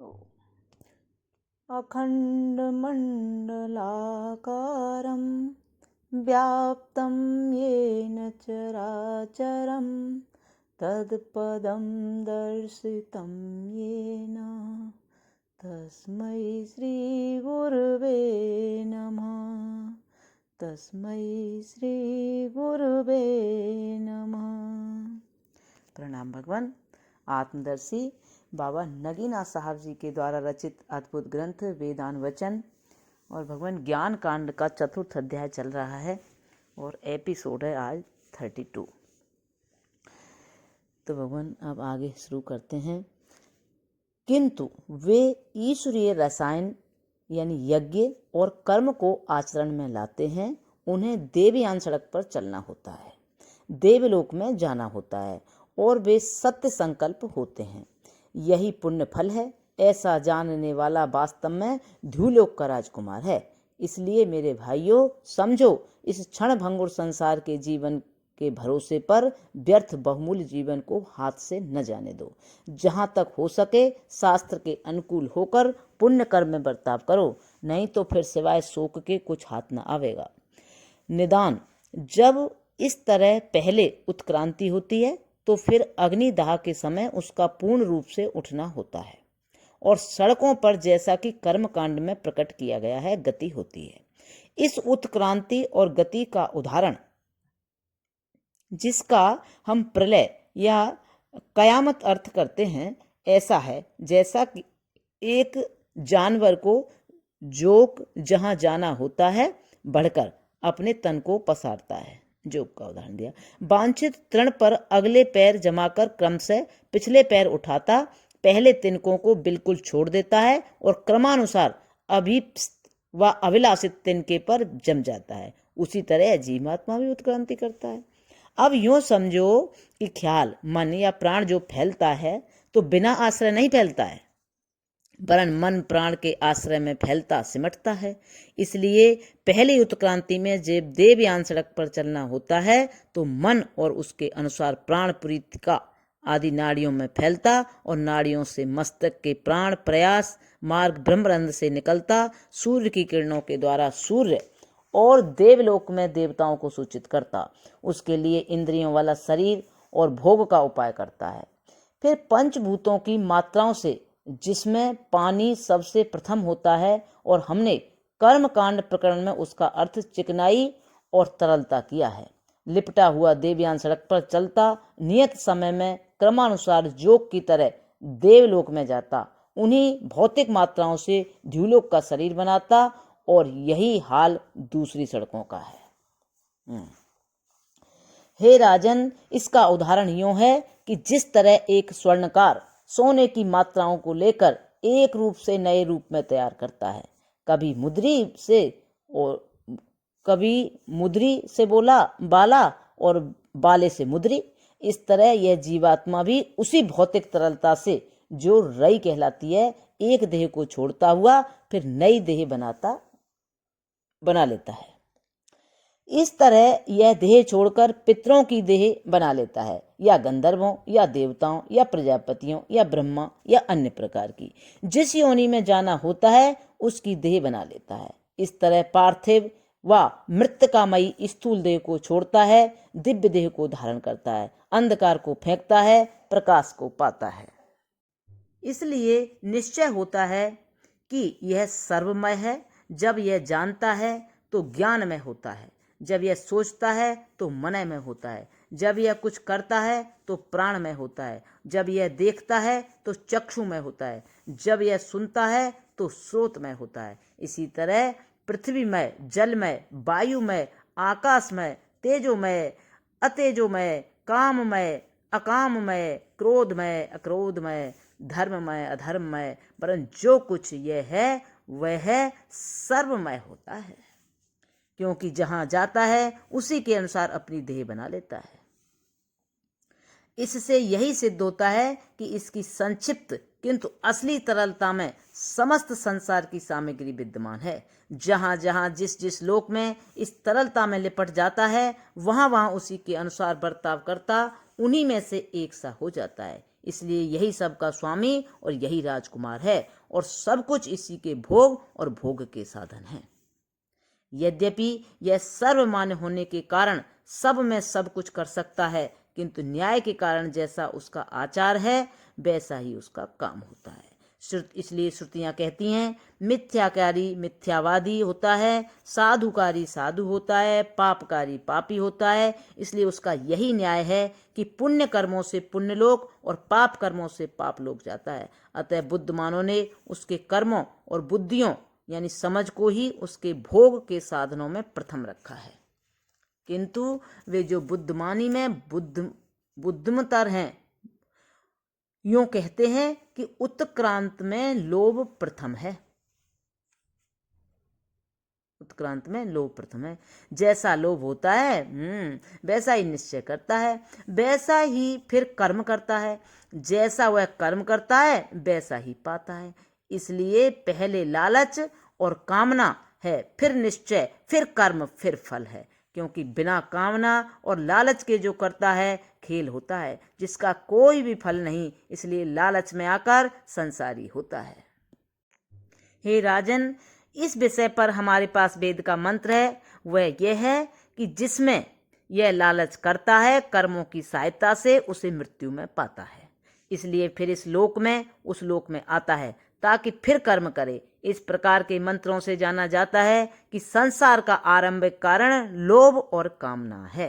अखण्डमण्डलाकारं व्याप्तं येन चराचरं तत्पदं दर्शितं येन तस्मै श्रीगुरुवे नमः। तस्मै श्रीगुरुवे नमः। प्रणाम भगवान। आत्मदर्शी बाबा नगीना साहब जी के द्वारा रचित अद्भुत ग्रंथ वेदान वचन और भगवान ज्ञान कांड का चतुर्थ अध्याय चल रहा है और एपिसोड है आज 32। तो भगवान अब आगे शुरू करते हैं। किंतु वे ईश्वरीय रसायन यानी यज्ञ और कर्म को आचरण में लाते हैं। उन्हें देवयान सड़क पर चलना होता है, देवलोक में जाना होता है और वे सत्य संकल्प होते हैं। यही पुण्य फल है। ऐसा जानने वाला वास्तव में ध्युलोक का राजकुमार है। इसलिए मेरे भाइयों समझो, इस क्षण भंगुर संसार के जीवन के भरोसे पर व्यर्थ बहुमूल्य जीवन को हाथ से न जाने दो। जहाँ तक हो सके शास्त्र के अनुकूल होकर पुण्य कर्म में बर्ताव करो, नहीं तो फिर सिवाय शोक के कुछ हाथ न आवेगा। निदान जब इस तरह पहले उत्क्रांति होती है तो फिर अग्निदाह के समय उसका पूर्ण रूप से उठना होता है और सड़कों पर जैसा कि कर्मकांड में प्रकट किया गया है गति होती है। इस उत्क्रांति और गति का उदाहरण जिसका हम प्रलय या कयामत अर्थ करते हैं ऐसा है जैसा कि एक जानवर को जोक जहां जाना होता है बढ़कर अपने तन को पसारता है। जोक का उदाहरण दिया। वांछित तृण पर अगले पैर जमाकर क्रम से पिछले पैर उठाता पहले तिनकों को बिल्कुल छोड़ देता है और क्रमानुसार अभीप्सित व अभिलाषित तिनके पर जम जाता है। उसी तरह जीवात्मा भी उत्क्रांति करता है। अब यूं समझो कि ख्याल, मन या प्राण जो फैलता है तो बिना आश्रय नहीं फैलता है, वरन मन प्राण के आश्रय में फैलता सिमटता है। इसलिए पहली उत्क्रांति में जब देवयान सड़क पर चलना होता है तो मन और उसके अनुसार प्राण प्रीतिका आदि नाड़ियों में फैलता और नाड़ियों से मस्तक के प्राण प्रयास मार्ग ब्रह्मरंध्र से निकलता सूर्य की किरणों के द्वारा सूर्य और देवलोक में देवताओं को सूचित करता। उसके लिए इंद्रियों वाला शरीर और भोग का उपाय करता है। फिर पंचभूतों की मात्राओं से, जिसमें पानी सबसे प्रथम होता है, और हमने कर्मकांड प्रकरण में उसका अर्थ चिकनाई और तरलता किया है। लिपटा हुआ देवयान सड़क पर चलता नियत समय में क्रमानुसार जोग की तरह देवलोक में जाता, उन्हीं भौतिक मात्राओं से ध्युलोक का शरीर बनाता और यही हाल दूसरी सड़कों का है। हे राजन, इसका उदाहरण यूं है कि जिस तरह एक स्वर्णकार सोने की मात्राओं को लेकर एक रूप से नए रूप में तैयार करता है, कभी मुद्री से बोला बाला और बाले से मुद्री, इस तरह यह जीवात्मा भी उसी भौतिक तरलता से जो रई कहलाती है एक देह को छोड़ता हुआ फिर नई देह बना लेता है। इस तरह यह देह छोड़कर पितरों की देह बना लेता है, या गंधर्वों या देवताओं या प्रजापतियों या ब्रह्मा या अन्य प्रकार की जिस योनि में जाना होता है उसकी देह बना लेता है। इस तरह पार्थिव व मृत्तिकामयी स्थूल देह को छोड़ता है, दिव्य देह को धारण करता है, अंधकार को फेंकता है, प्रकाश को पाता है। इसलिए निश्चय होता है कि यह सर्वमय है। जब यह जानता है तो ज्ञानमय होता है, जब यह सोचता है तो मनमय होता है, जब यह कुछ करता है तो प्राणमय होता है, जब यह देखता है तो चक्षुमय होता है, जब यह सुनता है तो श्रोतमय होता है। इसी तरह पृथ्वीमय, जलमय, वायुमय, आकाशमय, तेजोमय, अतेजोमय, काममय, अकाममय, क्रोधमय, अक्रोधमय, धर्ममय, अधर्ममय, वरन जो कुछ यह है वह सर्वमय होता है, क्योंकि जहां जाता है उसी के अनुसार अपनी देह बना लेता है। इससे यही सिद्ध होता है कि इसकी संक्षिप्त किंतु असली तरलता में समस्त संसार की सामग्री विद्यमान है। जहां जहां जिस जिस लोक में इस तरलता में लिपट जाता है वहां वहां उसी के अनुसार बर्ताव करता उन्हीं में से एक सा हो जाता है। इसलिए यही सबका स्वामी और यही राजकुमार है और सब कुछ इसी के भोग और भोग के साधन हैं। यद्यपि यह सर्वमान्य होने के कारण सब में सब कुछ कर सकता है, किंतु न्याय के कारण जैसा उसका आचार है वैसा ही उसका काम होता है। इसलिए श्रुतियां कहती हैं, मिथ्याकारी मिथ्यावादी होता है, साधुकारी साधु होता है, पापकारी पापी होता है। इसलिए उसका यही न्याय है कि पुण्य कर्मों से पुण्य लोक और पाप कर्मों से पाप लोक जाता है। अतः बुद्धिमानों ने उसके कर्मों और बुद्धियों यानी समझ को ही उसके भोग के साधनों में प्रथम रखा है, किंतु वे जो बुद्धिमानी में बुद्धिमतर हैं यूं कहते हैं कि उत्क्रांत में लोभ प्रथम है। उत्क्रांत में लोभ प्रथम है। जैसा लोभ होता है वैसा ही निश्चय करता है, वैसा ही फिर कर्म करता है। जैसा वह कर्म करता है वैसा ही पाता है। इसलिए पहले लालच और कामना है, फिर निश्चय, फिर कर्म, फिर फल है। क्योंकि बिना कामना और लालच के जो करता है खेल होता है जिसका कोई भी फल नहीं, इसलिए लालच में आकर संसारी होता है। हे राजन, इस विषय पर हमारे पास वेद का मंत्र है। वह यह है कि जिसमें यह लालच करता है कर्मों की सहायता से उसे मृत्यु में पाता है, इसलिए फिर इस लोक में उस लोक में आता है ताकि फिर कर्म करे। इस प्रकार के मंत्रों से जाना जाता है कि संसार का आरंभिक कारण लोभ और कामना है,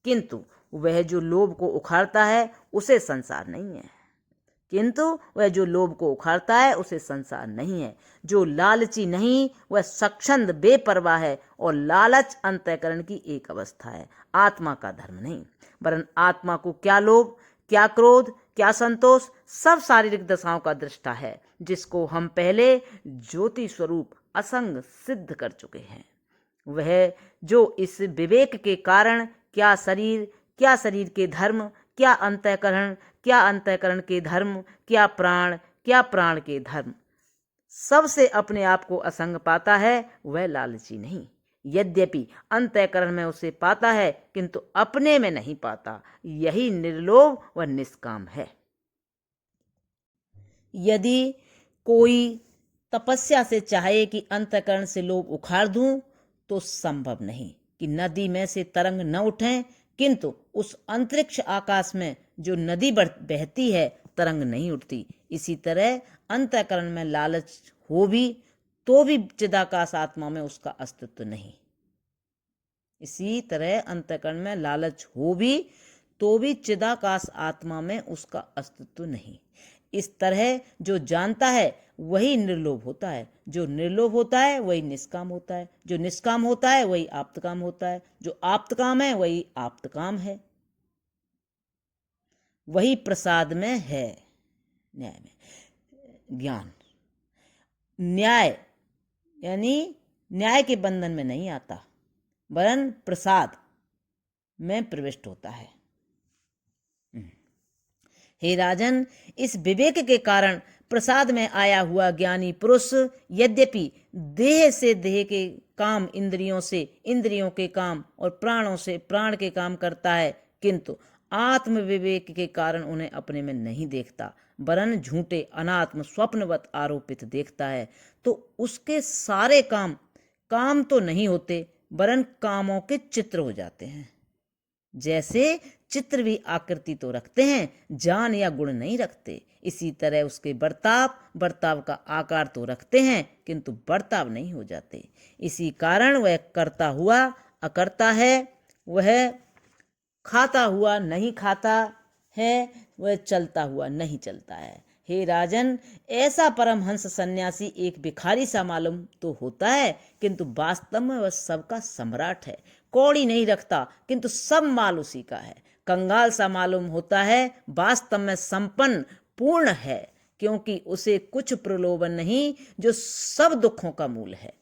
किंतु वह जो लोभ को उखाड़ता है उसे संसार नहीं है। जो लालची नहीं वह स्वच्छंद बेपरवाह है और लालच अंतःकरण की एक अवस्था है, आत्मा का धर्म नहीं। वरन आत्मा को क्या लोभ, क्या क्रोध, क्या संतोष सब शारीरिक दशाओं का दृष्टा है, जिसको हम पहले ज्योति स्वरूप असंग सिद्ध कर चुके हैं। वह जो इस विवेक के कारण क्या शरीर के धर्म, क्या अंतःकरण के धर्म, क्या प्राण के धर्म, सबसे अपने आप को असंग पाता है, वह लालची नहीं। यद्यपि अंतःकरण में उसे पाता है किंतु अपने में नहीं पाता। यही निर्लोभ व निष्काम है। यदि कोई तपस्या से चाहे कि अंतःकरण से लोभ उखाड़ दूं तो संभव नहीं कि नदी में से तरंग न उठें, किंतु उस अंतरिक्ष आकाश में जो नदी बहती है तरंग नहीं उठती। इसी तरह अंतःकरण में लालच हो भी तो भी चिदाकाश आत्मा में उसका अस्तित्व नहीं। इसी तरह अंतःकरण में लालच हो भी तो भी चिदाकाश आत्मा में उसका अस्तित्व नहीं। इस तरह जो जानता है वही निर्लोभ होता है, जो निर्लोभ होता है वही निष्काम होता है, जो निष्काम होता है वही आप्तकाम होता है, जो आप्तकाम है वही आप्तकाम है। वही प्रसाद में है, न्याय में ज्ञान। न्याय यानी न्याय के बंधन में नहीं आता, वरन प्रसाद में प्रविष्ट होता है। हे राजन, इस विवेक के कारण प्रसाद में आया हुआ ज्ञानी पुरुष यद्यपि देह से देह के काम, इंद्रियों से इंद्रियों के काम और प्राणों से प्राण के काम करता है, किंतु आत्म विवेक के कारण उन्हें अपने में नहीं देखता, वरन झूठे अनात्म स्वप्नवत आरोपित देखता है। तो उसके सारे काम तो नहीं होते, वरन कामों के चित्र हो जाते हैं। जैसे चित्र भी आकृति तो रखते हैं, जान या गुण नहीं रखते, इसी तरह उसके बर्ताव का आकार तो रखते हैं, किंतु बर्ताव नहीं हो जाते। इसी कारण वह करता हुआ अकर्ता है, वह खाता हुआ नहीं खाता है, वह चलता हुआ नहीं चलता है। हे राजन, ऐसा परमहंस सन्यासी एक भिखारी सा मालूम तो होता है, किंतु वास्तव में वह सबका सम्राट है। कौड़ी नहीं रखता, किंतु सब माल उसी का है। कंगाल सा मालूम होता है, वास्तव में संपन्न पूर्ण है, क्योंकि उसे कुछ प्रलोभन नहीं जो सब दुखों का मूल है।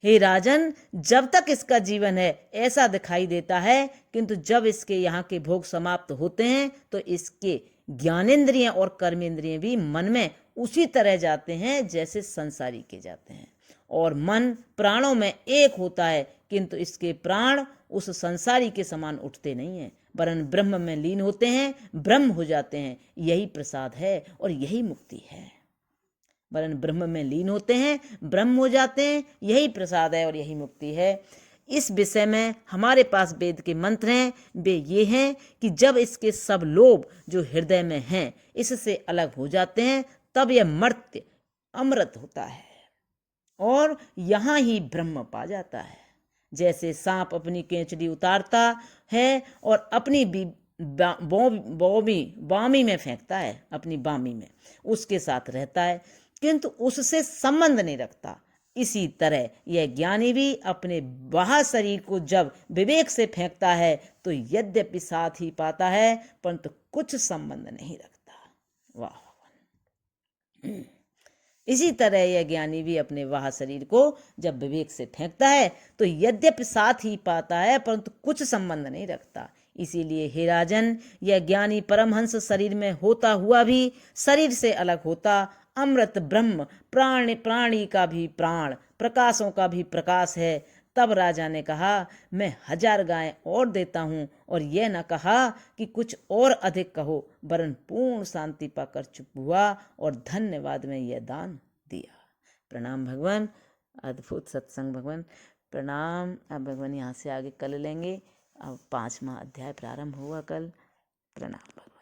हे राजन, जब तक इसका जीवन है ऐसा दिखाई देता है, किंतु जब इसके यहाँ के भोग समाप्त होते हैं तो इसके ज्ञानेंद्रियां और कर्मेंद्रियां भी मन में उसी तरह जाते हैं जैसे संसारी के जाते हैं। और मन प्राणों में एक होता है, किंतु इसके प्राण उस संसारी के समान उठते नहीं हैं, वरन ब्रह्म में लीन होते हैं, ब्रह्म हो जाते हैं। यही प्रसाद है और यही मुक्ति है। वरन ब्रह्म में लीन होते हैं, ब्रह्म हो जाते हैं, यही प्रसाद है और यही मुक्ति है। इस विषय में हमारे पास वेद के मंत्र हैं। वे ये हैं कि जब इसके सब लोभ जो हृदय में हैं इससे अलग हो जाते हैं, तब यह मर्त्य अमृत होता है और यहाँ ही ब्रह्म पा जाता है। जैसे सांप अपनी केंचड़ी उतारता है और अपनी बामी में फेंकता है, अपनी बामी में उसके साथ रहता है, किंतु उससे संबंध नहीं रखता। इसी तरह यह ज्ञानी भी अपने बाह्य शरीर को जब विवेक से फेंकता है तो यद्यपि साथ ही पाता है परंतु कुछ संबंध नहीं रखता। वाह। इसी तरह यह ज्ञानी भी अपने वाह शरीर को जब विवेक से फेंकता है तो यद्यपि साथ ही पाता है परंतु कुछ संबंध नहीं रखता। इसीलिए हे राजन, यह ज्ञानी परमहंस शरीर में होता हुआ भी शरीर से अलग होता अमृत ब्रह्म प्राणी का भी प्राण, प्रकाशों का भी प्रकाश है। तब राजा ने कहा, मैं 1000 गायें और देता हूँ, और यह न कहा कि कुछ और अधिक कहो, वरन पूर्ण शांति पाकर चुप हुआ और धन्यवाद में यह दान दिया। प्रणाम भगवान। अद्भुत सत्संग भगवान। प्रणाम। अब भगवान यहाँ से आगे कल लेंगे। अब 5वां अध्याय प्रारंभ हुआ कल। प्रणाम भगवान।